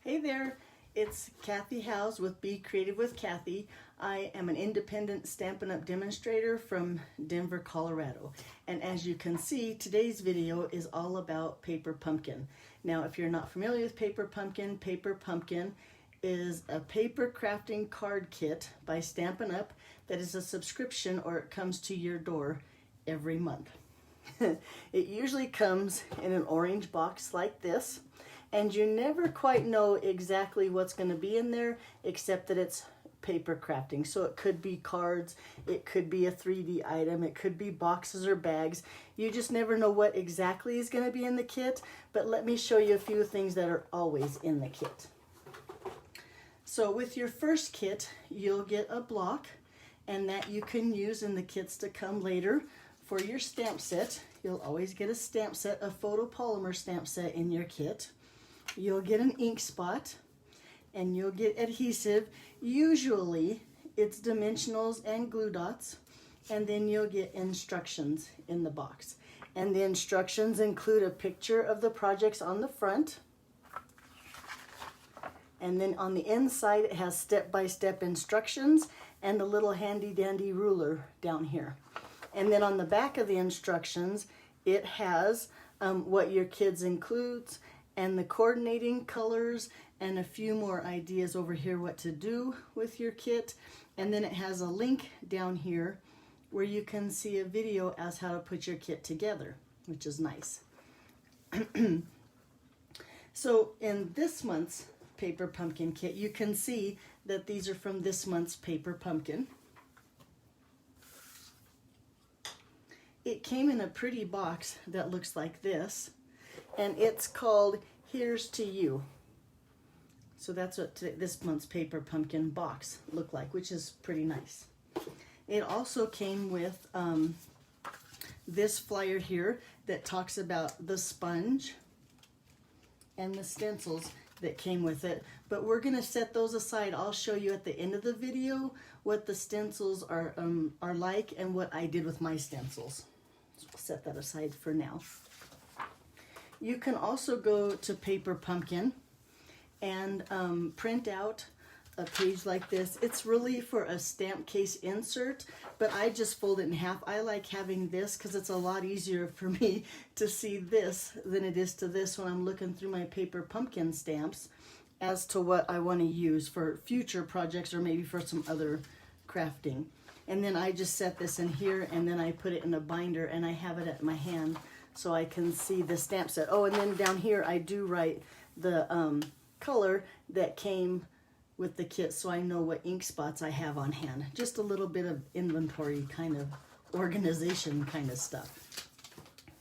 Hey there, it's Kathy Howes with Be Creative with Kathy. I am an independent Stampin' Up! Demonstrator from Denver, Colorado. And as you can see, today's video is all about Paper Pumpkin. Now, if you're not familiar with Paper Pumpkin is a paper crafting card kit by Stampin' Up! That is a subscription, or it comes to your door every month. It usually comes in an orange box like this, and you never quite know exactly what's going to be in there, except that it's paper crafting. So it could be cards, it could be a 3D item, it could be boxes or bags. You just never know what exactly is going to be in the kit, but let me show you a few things that are always in the kit. So with your first kit, you'll get a block, and that you can use in the kits to come later. For your stamp set, you'll always get a stamp set, a photopolymer stamp set in your kit. You'll get an ink spot, and you'll get adhesive. Usually it's dimensionals and glue dots, and then you'll get instructions in the box. And the instructions include a picture of the projects on the front, and then on the inside it has step-by-step instructions and a little handy-dandy ruler down here. And then on the back of the instructions, it has what your kids includes, and the coordinating colors, and a few more ideas over here what to do with your kit. And then it has a link down here where you can see a video as how to put your kit together, which is nice. So in this month's Paper Pumpkin kit, you can see that these are from this month's Paper Pumpkin. It came in a pretty box that looks like this, and it's called Here's to You. So that's what this month's Paper Pumpkin box looked like, which is pretty nice. It also came with this flyer here that talks about the sponge and the stencils that came with it, but we're going to set those aside. I'll show you at the end of the video what the stencils are like and what I did with my stencils. So we'll set that aside for now. You can also go to Paper Pumpkin and print out a page like this. It's really for a stamp case insert, but I just fold it in half. I like having this because it's a lot easier for me to see this than it is to this when I'm looking through my Paper Pumpkin stamps as to what I want to use for future projects or maybe for some other crafting. And then I just set this in here, and then I put it in a binder, and I have it at my hand so I can see the stamp set. Oh, and then down here I do write the color that came with the kit, so I know what ink spots I have on hand. Just a little bit of inventory kind of organization kind of stuff.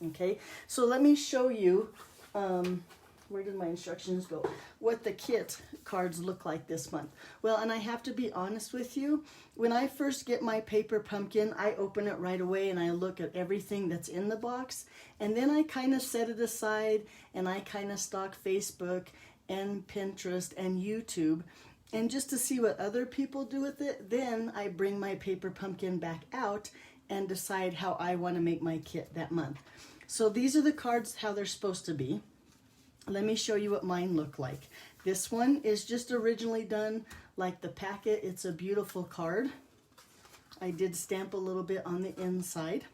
Okay, so let me show you, where did my instructions go? What the kit cards look like this month. Well, and I have to be honest with you, when I first get my Paper Pumpkin, I open it right away and I look at everything that's in the box, and then I kind of set it aside and I kind of stalk Facebook and Pinterest and YouTube, and just to see what other people do with it. Then I bring my Paper Pumpkin back out and decide how I want to make my kit that month. So these are the cards how they're supposed to be. Let me show you what mine look like. This one is just originally done like the packet. It's a beautiful card. I did stamp a little bit on the inside.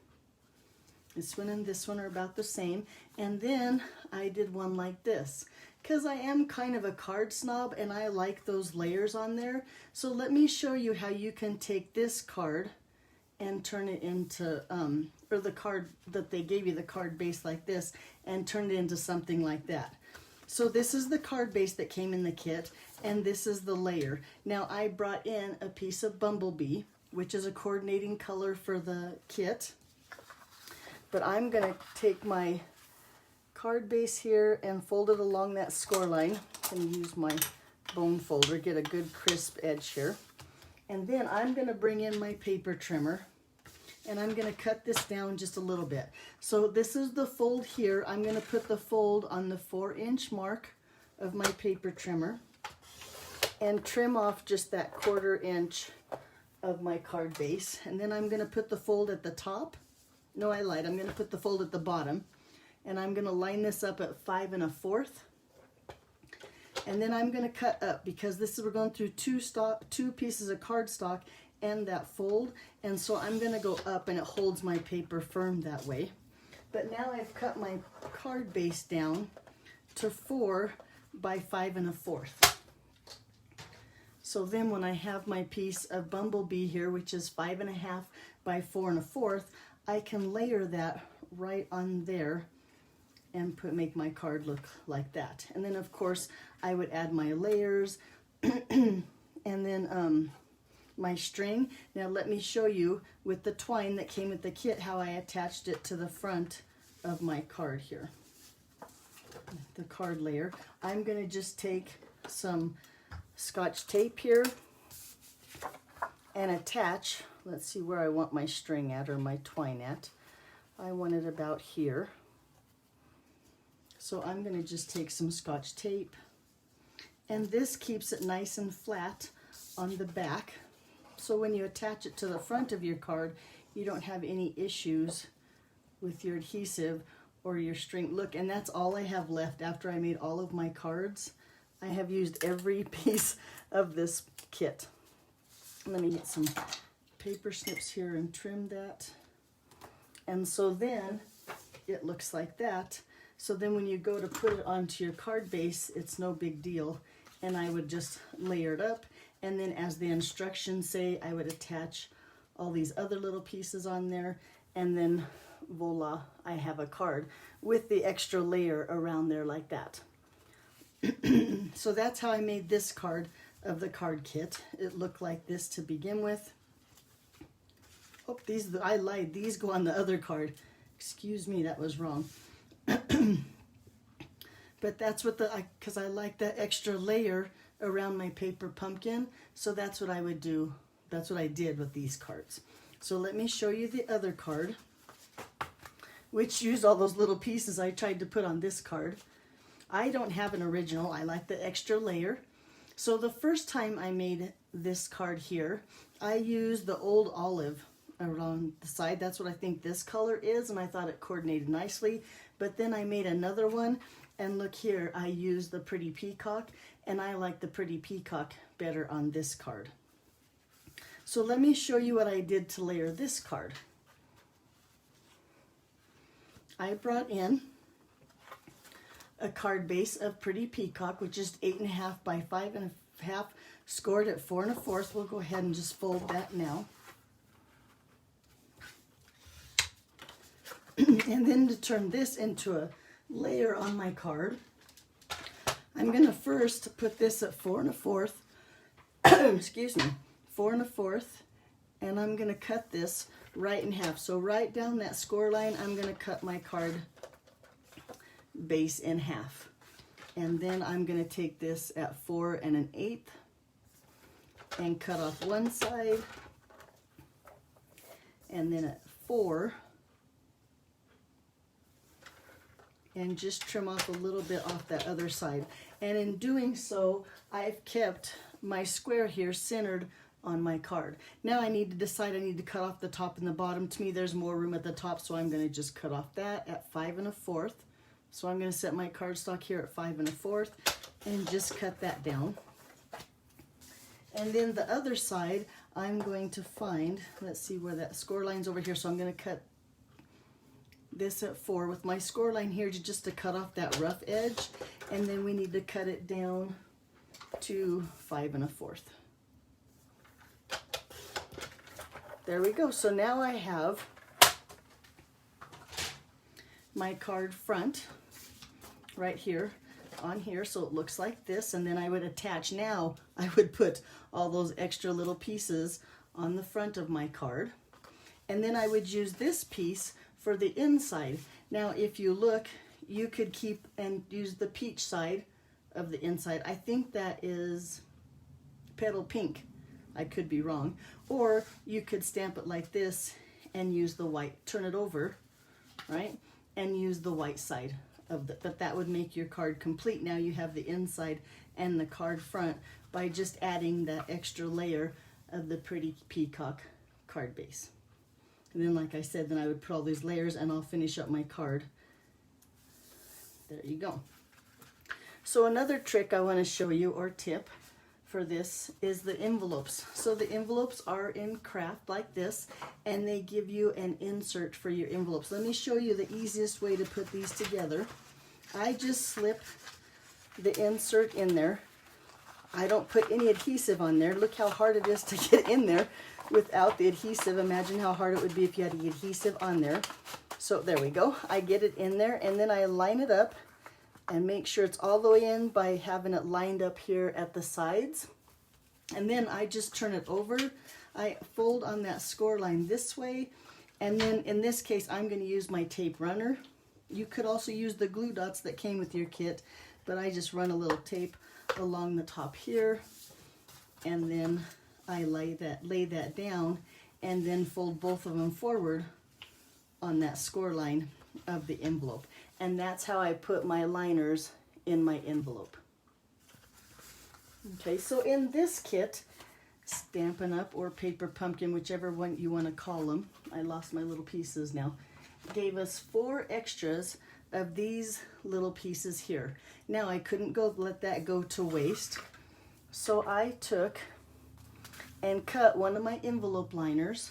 This one and this one are about the same. And then I did one like this, because I am kind of a card snob and I like those layers on there. So let me show you how you can take this card and turn it into, or the card that they gave you, the card base like this, and turn it into something like that. So this is the card base that came in the kit, and this is the layer. Now I brought in a piece of Bumblebee, which is a coordinating color for the kit. But I'm gonna take my card base here and fold it along that score line, and use my bone folder, get a good crisp edge here. And then I'm gonna bring in my paper trimmer, and I'm gonna cut this down just a little bit. So this is the fold here. I'm gonna put the fold on the 4-inch mark of my paper trimmer and trim off just that 1/4 inch of my card base. And then I'm gonna put the fold at the top. No, I lied. I'm gonna put the fold at the bottom, and I'm gonna line this up at 5 1/4. And then I'm going to cut up because we're going through two pieces of cardstock and that fold. And so I'm going to go up, and it holds my paper firm that way. But now I've cut my card base down to 4 by 5 1/4. So then when I have my piece of Bumblebee here, which is 5 1/2 by 4 1/4, I can layer that right on there and make my card look like that. And then of course I would add my layers and then my string. Now let me show you with the twine that came with the kit how I attached it to the front of my card here. The card layer. I'm going to just take some Scotch tape here and attach. Let's see where I want my string at, or my twine at. I want it about here. So I'm going to just take some Scotch tape, and this keeps it nice and flat on the back. So when you attach it to the front of your card, you don't have any issues with your adhesive or your string. Look, and that's all I have left after I made all of my cards. I have used every piece of this kit. Let me get some paper snips here and trim that. And so then it looks like that. So then when you go to put it onto your card base, it's no big deal. And I would just layer it up. And then as the instructions say, I would attach all these other little pieces on there. And then voila, I have a card with the extra layer around there like that. So that's how I made this card of the card kit. It looked like this to begin with. Oh, I lied. These go on the other card. Excuse me, that was wrong. But that's what because I like that extra layer around my paper pumpkin. So that's what I would do. That's what I did with these cards. So let me show you the other card, which used all those little pieces I tried to put on this card. I don't have an original. I like the extra layer. So the first time I made this card here, I used the old olive around the side. That's what I think this color is, and I thought it coordinated nicely. But then I made another one, and look here, I used the pretty peacock, and I like the pretty peacock better on this card. So let me show you what I did to layer this card. I brought in a card base of Pretty Peacock, which is 8 1/2 by 5 1/2, scored at 4 1/4. We'll go ahead and just fold that now. And then to turn this into a layer on my card, I'm going to first put this at 4 1/4. Excuse me, 4 1/4, and I'm going to cut this right in half. So right down that score line, I'm going to cut my card base in half. And then I'm going to take this at 4 1/8 and cut off one side, and then at 4, and just trim off a little bit off that other side. And in doing so, I've kept my square here centered on my card. Now I need to decide, I need to cut off the top and the bottom. To me, there's more room at the top, so I'm going to just cut off that at 5 1/4. So I'm going to set my cardstock here at 5 1/4 and just cut that down. And then the other side, I'm going to find, let's see where that score line's over here. So I'm going to cut this at 4 with my score line here just to cut off that rough edge. And then we need to cut it down to 5 1/4. There we go. So now I have my card front right here on here, so it looks like this. And then I would attach, now I would put all those extra little pieces on the front of my card, and then I would use this piece for the inside. Now if you look, you could keep and use the peach side of the inside. I think that is petal pink, I could be wrong. Or you could stamp it like this and use the white, turn it over, right, and use the white side of the, but that would make your card complete. Now you have the inside and the card front by just adding that extra layer of the Pretty Peacock card base. And then, like I said, then I would put all these layers and I'll finish up my card. There you go. So another trick I want to show you, or tip for this, is the envelopes. So the envelopes are in craft like this, and they give you an insert for your envelopes. Let me show you the easiest way to put these together. I just slip the insert in there. I don't put any adhesive on there. Look how hard it is to get in there without the adhesive. Imagine how hard it would be if you had the adhesive on there. So there we go. I get it in there, and then I line it up and make sure it's all the way in by having it lined up here at the sides. And then I just turn it over. I fold on that score line this way, and then in this case I'm going to use my tape runner. You could also use the glue dots that came with your kit, but I just run a little tape along the top here, and then I lay that down, and then fold both of them forward on that score line of the envelope. And that's how I put my liners in my envelope. Okay, so in this kit, Stampin' Up! Or Paper Pumpkin, whichever one you want to call them, I lost my little pieces now, gave us 4 extras of these little pieces here. Now I couldn't let that go to waste, so I took and cut one of my envelope liners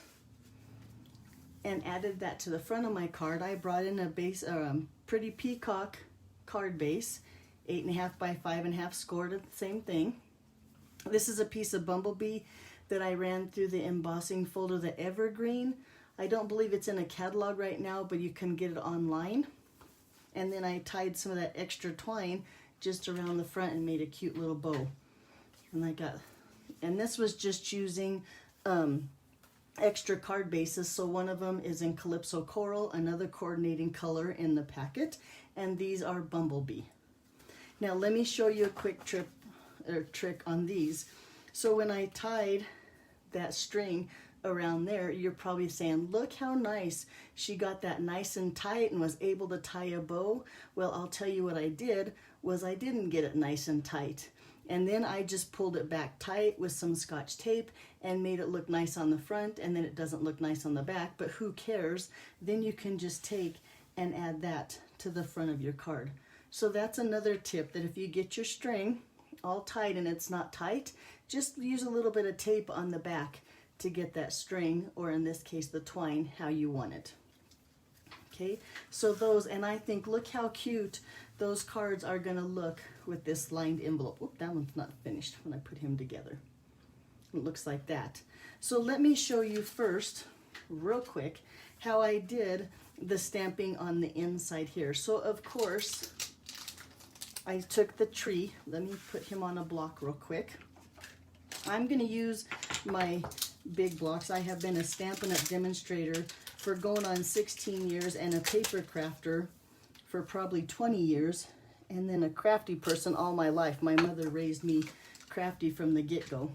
and added that to the front of my card. I brought in a base, pretty peacock card base, 8.5 by 5.5 scored, the same thing. This is a piece of Bumblebee that I ran through the embossing folder, the Evergreen. I don't believe it's in a catalog right now, but you can get it online. And then I tied some of that extra twine just around the front and made a cute little bow. And this was just using extra card bases. So one of them is in Calypso Coral, another coordinating color in the packet, and these are Bumblebee. Now let me show you a quick trick on these. So when I tied that string around there, you're probably saying, look how nice she got that nice and tight and was able to tie a bow. Well, I'll tell you what I did was I didn't get it nice and tight, and then I just pulled it back tight with some Scotch tape and made it look nice on the front, and then it doesn't look nice on the back, but who cares? Then you can just take and add that to the front of your card. So that's another tip, that if you get your string all tight and it's not tight, just use a little bit of tape on the back to get that string, or in this case the twine, how you want it. Okay, so those, and I think, look how cute those cards are gonna look with this lined envelope. Oop, that one's not finished when I put him together. It looks like that. So let me show you first, real quick, how I did the stamping on the inside here. So of course, I took the tree. Let me put him on a block real quick. I'm gonna use my big blocks. I have been a Stampin' Up! Demonstrator for going on 16 years and a paper crafter for probably 20 years, and then a crafty person all my life. My mother raised me crafty from the get-go.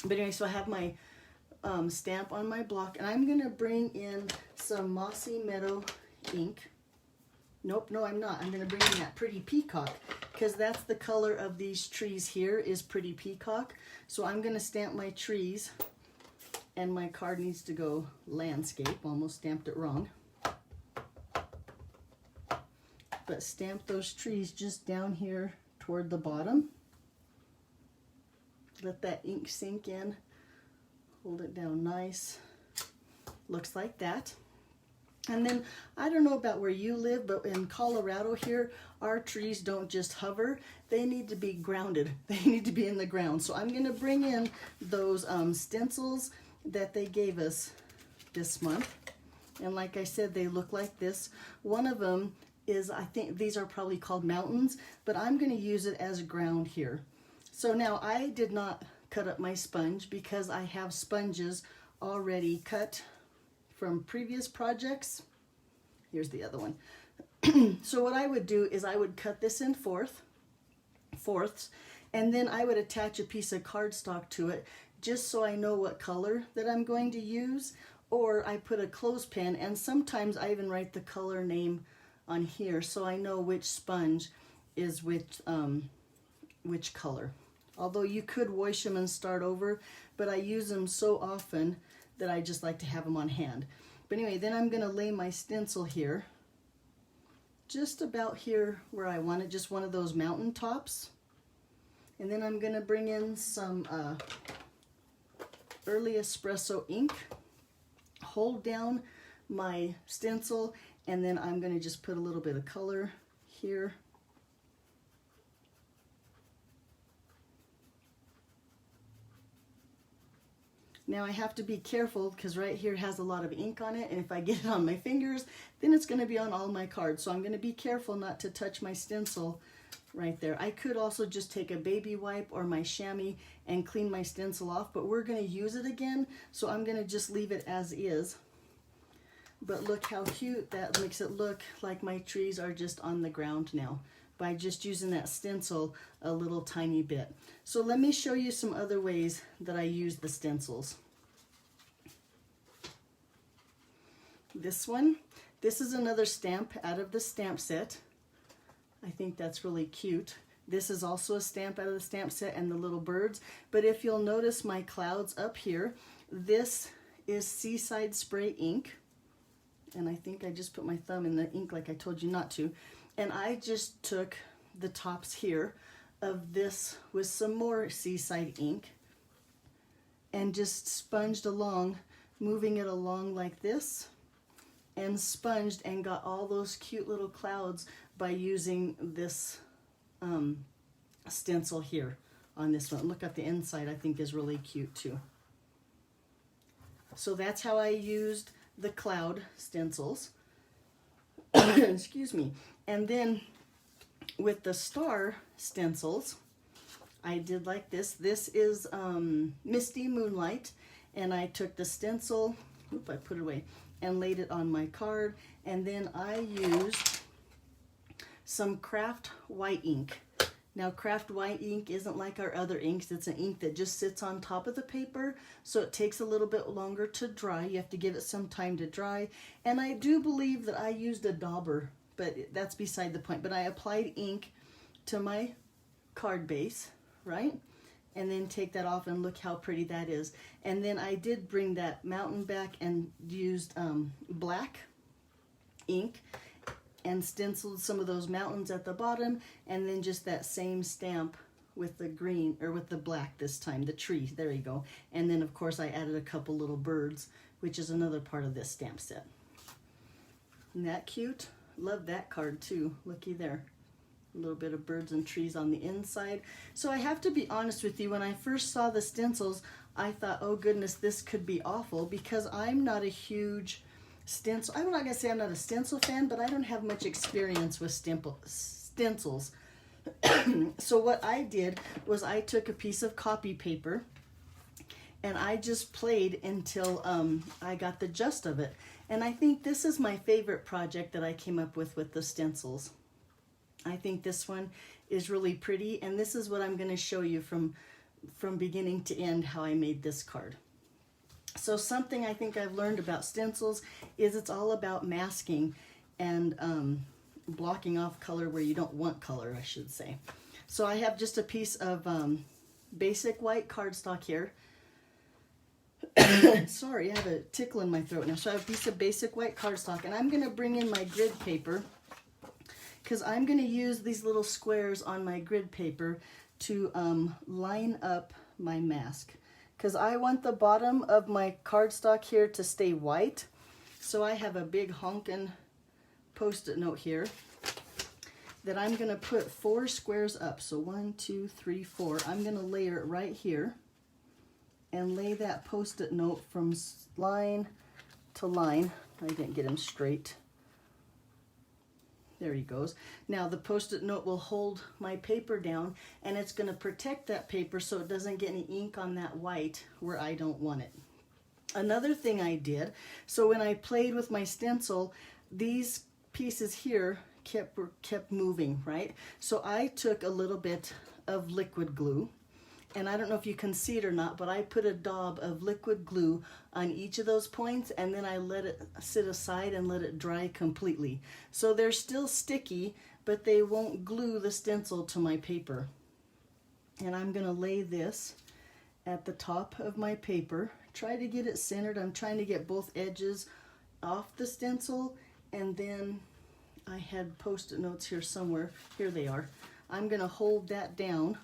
But anyway, so I have my stamp on my block, and I'm gonna bring in some Mossy Meadow ink. Nope, no I'm not. I'm gonna bring in that Pretty Peacock, because that's the color of these trees here, is Pretty Peacock. So I'm gonna stamp my trees, and my card needs to go landscape. Almost stamped it wrong. But stamp those trees just down here toward the bottom. Let that ink sink in. Hold it down nice. Looks like that. And then, I don't know about where you live, but in Colorado here, our trees don't just hover. They need to be grounded. They need to be in the ground. So I'm going to bring in those stencils that they gave us this month. And like I said, they look like this. One of them is, I think these are probably called mountains, but I'm going to use it as ground here. So now I did not cut up my sponge because I have sponges already cut from previous projects. Here's the other one. So what I would do is I would cut this in fourths, and then I would attach a piece of cardstock to it just so I know what color that I'm going to use, or I put a clothespin, and sometimes I even write the color name on here so I know which sponge is which color. Although you could wash them and start over, but I use them so often that I just like to have them on hand. But anyway, then I'm going to lay my stencil here just about here where I want it, just one of those mountain tops. And then I'm going to bring in some early espresso ink, hold down my stencil, and then I'm going to just put a little bit of color here. Now I have to be careful because right here has a lot of ink on it, and if I get it on my fingers, then it's going to be on all my cards. So I'm going to be careful not to touch my stencil right there. I could also just take a baby wipe or my chamois and clean my stencil off, but we're going to use it again, so I'm going to just leave it as is. But look how cute that makes it look like my trees are just on the ground now by just using that stencil a little tiny bit. So let me show you some other ways that I use the stencils. This one, this is another stamp out of the stamp set. I think that's really cute. This is also a stamp out of the stamp set and the little birds. But if you'll notice my clouds up here, this is Seaside Spray ink. And I think I just put my thumb in the ink like I told you not to. And I just took the tops here of this with some more Seaside ink and just sponged along, moving it along like this, and sponged and got all those cute little clouds by using this stencil here on this one. Look at the inside, I think is really cute too. So that's how I used the cloud stencils. Excuse me. And then with the star stencils, I did like this. This is Misty Moonlight, and I took the stencil, I put it away, and laid it on my card, and then I used some Craft White ink. Now Craft White ink isn't like our other inks. It's an ink that just sits on top of the paper, so it takes a little bit longer to dry. You have to give it some time to dry. And I do believe that I used a dauber, but that's beside the point. But I applied ink to my card base, right? And then take that off, and look how pretty that is. And then I did bring that mountain back and used black ink and stenciled some of those mountains at the bottom, and then just that same stamp with the green, or with the black this time, the tree, there you go. And then of course I added a couple little birds, which is another part of this stamp set. Isn't that cute? Love that card too, looky there. A little bit of birds and trees on the inside. So I have to be honest with you, when I first saw the stencils, I thought, oh goodness, this could be awful, because I'm not a huge stencil. I'm not going to say I'm not a stencil fan, but I don't have much experience with stencils. So what I did was I took a piece of copy paper and I just played until I got the gist of it. And I think this is my favorite project that I came up with the stencils. I think this one is really pretty, and this is what I'm going to show you from beginning to end how I made this card. So something I think I've learned about stencils is it's all about masking and blocking off color where you don't want color, I should say. So I have just a piece of basic white cardstock here. Sorry, I have a tickle in my throat now. So I have a piece of basic white cardstock, and I'm going to bring in my grid paper, because I'm going to use these little squares on my grid paper to line up my mask. Because I want the bottom of my cardstock here to stay white. So I have a big honkin' Post-it note here that I'm going to put 4 squares up. So 1, 2, 3, 4. I'm going to layer it right here and lay that Post-it note from line to line. I didn't get him straight. There he goes. Now the Post-it note will hold my paper down, and it's going to protect that paper so it doesn't get any ink on that white where I don't want it. Another thing I did, so when I played with my stencil, these pieces here kept moving, right? So I took a little bit of liquid glue, and I don't know if you can see it or not, but I put a daub of liquid glue on each of those points, and then I let it sit aside and let it dry completely. So they're still sticky, but they won't glue the stencil to my paper. And I'm going to lay this at the top of my paper. Try to get it centered. I'm trying to get both edges off the stencil, and then I had Post-it notes here somewhere. Here they are. I'm going to hold that down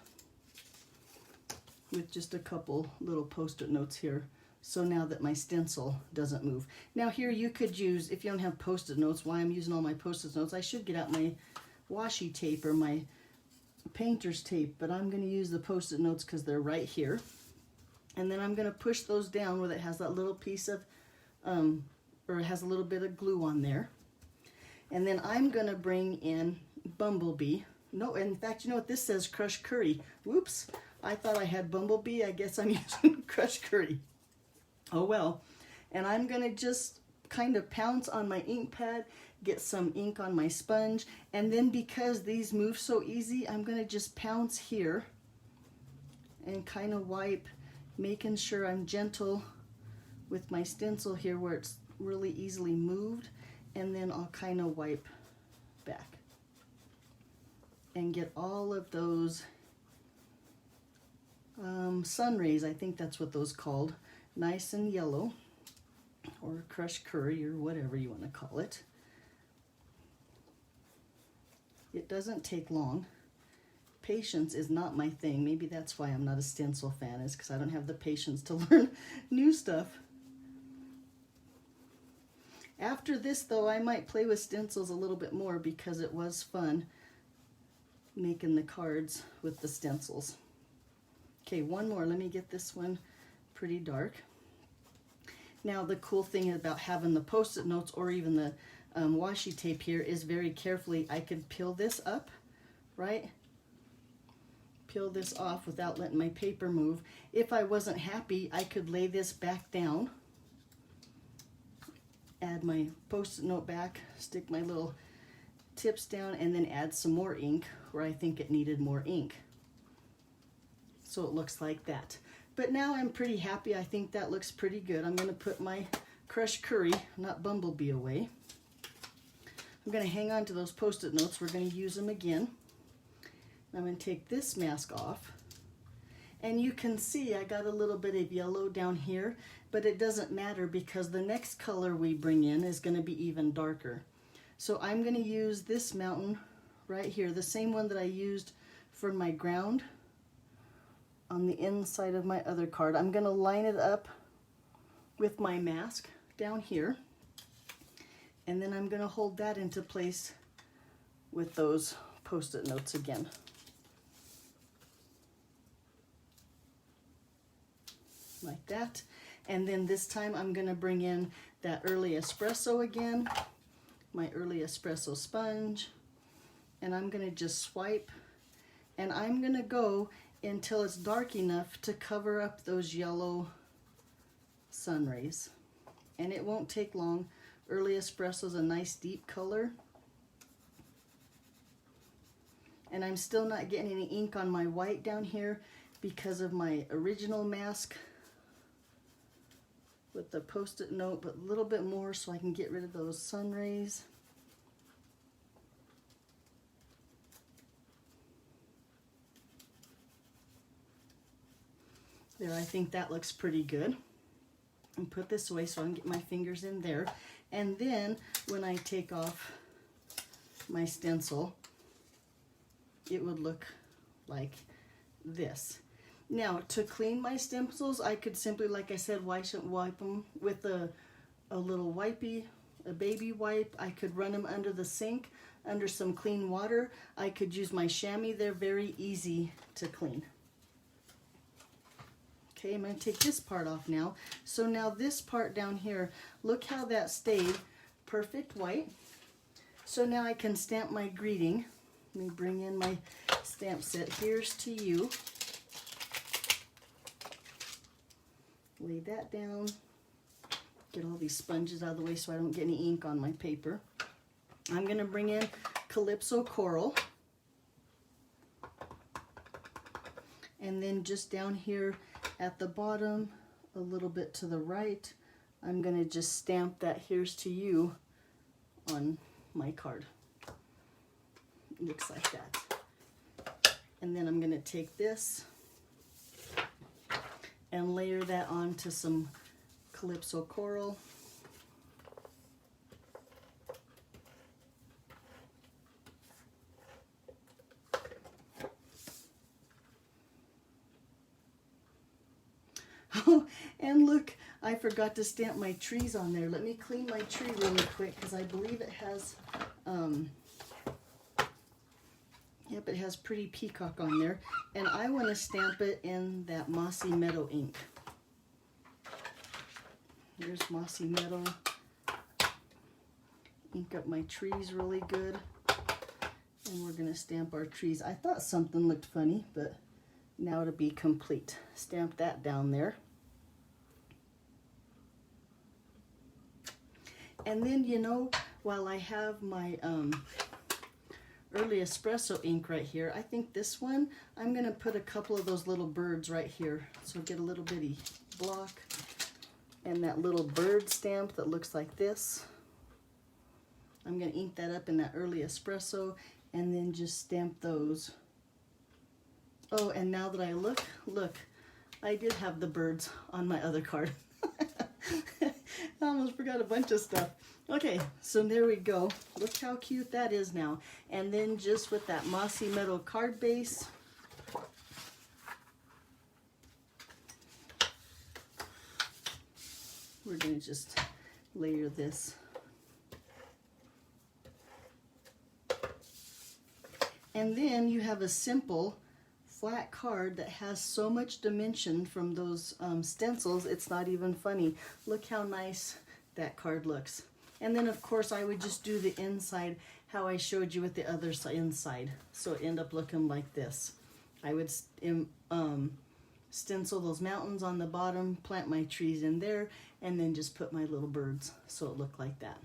with just a couple little Post-it notes here. So now that my stencil doesn't move. Now here you could use, if you don't have Post-it notes, why I'm using all my Post-it notes, I should get out my washi tape or my painter's tape, but I'm going to use the Post-it notes because they're right here. And then I'm going to push those down where it has that little piece of, or it has a little bit of glue on there. And then I'm going to bring in Bumblebee. No, in fact, you know what? This says Crushed Curry. Whoops. I thought I had Bumblebee. I guess I'm using Crushed Curry. Oh well. And I'm going to just kind of pounce on my ink pad, get some ink on my sponge, and then because these move so easy, I'm going to just pounce here and kind of wipe, making sure I'm gentle with my stencil here where it's really easily moved, and then I'll kind of wipe back and get all of those sun rays, I think that's what those called, nice and yellow, or crushed curry, or whatever you want to call it. It doesn't take long. Patience is not my thing. Maybe that's why I'm not a stencil fan, is because I don't have the patience to learn new stuff. After this, though, I might play with stencils a little bit more because it was fun making the cards with the stencils. Okay, one more. Let me get this one pretty dark. Now, the cool thing about having the Post-it notes or even the washi tape here is very carefully I could peel this up, right? Peel this off without letting my paper move. If I wasn't happy, I could lay this back down, add my Post-it note back, stick my little tips down, and then add some more ink where I think it needed more ink. So it looks like that. But now I'm pretty happy. I think that looks pretty good. I'm going to put my Crushed Curry, not Bumblebee, away. I'm going to hang on to those Post-it notes. We're going to use them again. I'm going to take this mask off. And you can see I got a little bit of yellow down here, but it doesn't matter because the next color we bring in is going to be even darker. So I'm going to use this mountain right here, the same one that I used for my ground on the inside of my other card. I'm going to line it up with my mask down here, and then I'm going to hold that into place with those Post-it notes again. Like that. And then this time I'm going to bring in that early espresso again, my early espresso sponge, and I'm going to just swipe, and I'm going to go until it's dark enough to cover up those yellow sun rays. And it won't take long. Early espresso is a nice deep color. And I'm still not getting any ink on my white down here because of my original mask with the Post-it note, but a little bit more so I can get rid of those sun rays. There, I think that looks pretty good. And put this away so I can get my fingers in there. And then when I take off my stencil, it would look like this. Now, to clean my stencils, I could simply, like I said, wipe them with a little wipey, a baby wipe. I could run them under the sink, under some clean water. I could use my chamois. They're very easy to clean. Okay, I'm going to take this part off now. So now this part down here, look how that stayed perfect white. So now I can stamp my greeting. Let me bring in my stamp set. Here's to you. Lay that down. Get all these sponges out of the way so I don't get any ink on my paper. I'm going to bring in Calypso Coral. And then just down here at the bottom, a little bit to the right, I'm going to just stamp that "Here's to you" on my card. It looks like that. And then I'm going to take this and layer that onto some Calypso Coral. Oh, and look, I forgot to stamp my trees on there. Let me clean my tree really quick because I believe it has, yep, it has Pretty Peacock on there. And I want to stamp it in that Mossy Meadow ink. Here's Mossy Meadow. Ink up my trees really good. And we're going to stamp our trees. I thought something looked funny, but now to be complete. Stamp that down there. And then, you know, while I have my early espresso ink right here, I think this one, I'm going to put a couple of those little birds right here. So get a little bitty block and that little bird stamp that looks like this. I'm going to ink that up in that early espresso and then just stamp those. Oh, and now that I look, I did have the birds on my other card. I almost forgot a bunch of stuff. Okay, so there we go. Look how cute that is now. And then just with that Mossy Meadow card base, we're going to just layer this. And then you have a simple flat card that has so much dimension from those stencils, it's not even funny. Look how nice that card looks. And then of course I would just do the inside how I showed you with the other inside. So it end up looking like this. I would stencil those mountains on the bottom, plant my trees in there, and then just put my little birds so it looked like that.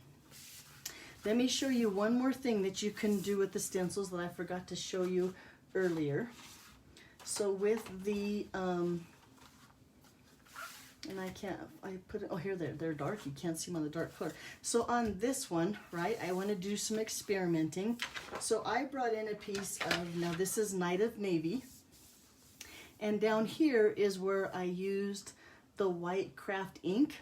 Let me show you one more thing that you can do with the stencils that I forgot to show you earlier. So with the, and I put it, oh here, they're dark, you can't see them on the dark color. So on this one, right, I want to do some experimenting. So I brought in a piece of, now this is Night of Navy. And down here is where I used the white craft ink.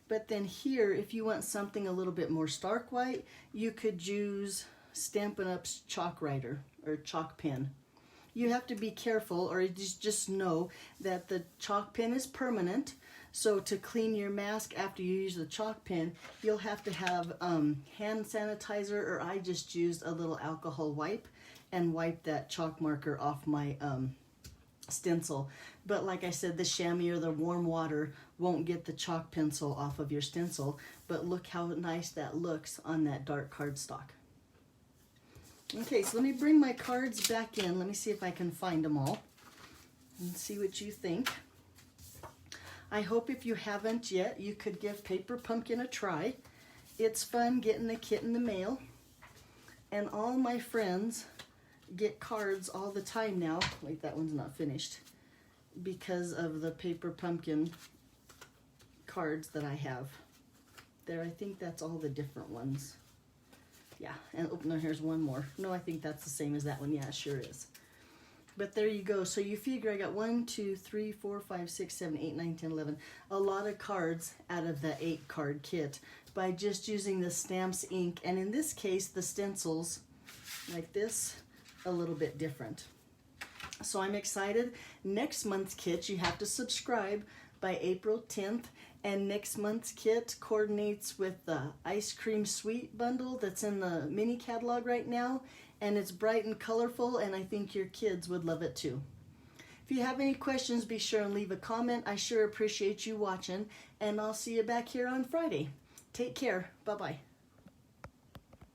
But then here, if you want something a little bit more stark white, you could use Stampin' Up's chalk writer or chalk pen. You have to be careful, or just know that the chalk pen is permanent. So to clean your mask after you use the chalk pen, you'll have to have hand sanitizer, or I just used a little alcohol wipe and wiped that chalk marker off my stencil. But like I said, the chamois or the warm water won't get the chalk pencil off of your stencil. But look how nice that looks on that dark cardstock. Okay, so let me bring my cards back in. Let me see if I can find them all and see what you think. I hope if you haven't yet, you could give Paper Pumpkin a try. It's fun getting the kit in the mail. And all my friends get cards all the time now. Wait, that one's not finished. Because of the Paper Pumpkin cards that I have. There, I think that's all the different ones. Yeah, and oh, no, here's one more. No, I think that's the same as that one. Yeah, it sure is. But there you go. So you figure I got 1, 2, 3, 4, 5, 6, 7, 8, 9, 10, 11. A lot of cards out of that 8-card kit by just using the stamps ink. And in this case, the stencils like this, a little bit different. So I'm excited. Next month's kit, you have to subscribe by April 10th. And next month's kit coordinates with the Ice Cream Sweet bundle that's in the mini catalog right now. And it's bright and colorful, and I think your kids would love it too. If you have any questions, be sure and leave a comment. I sure appreciate you watching, and I'll see you back here on Friday. Take care. Bye-bye.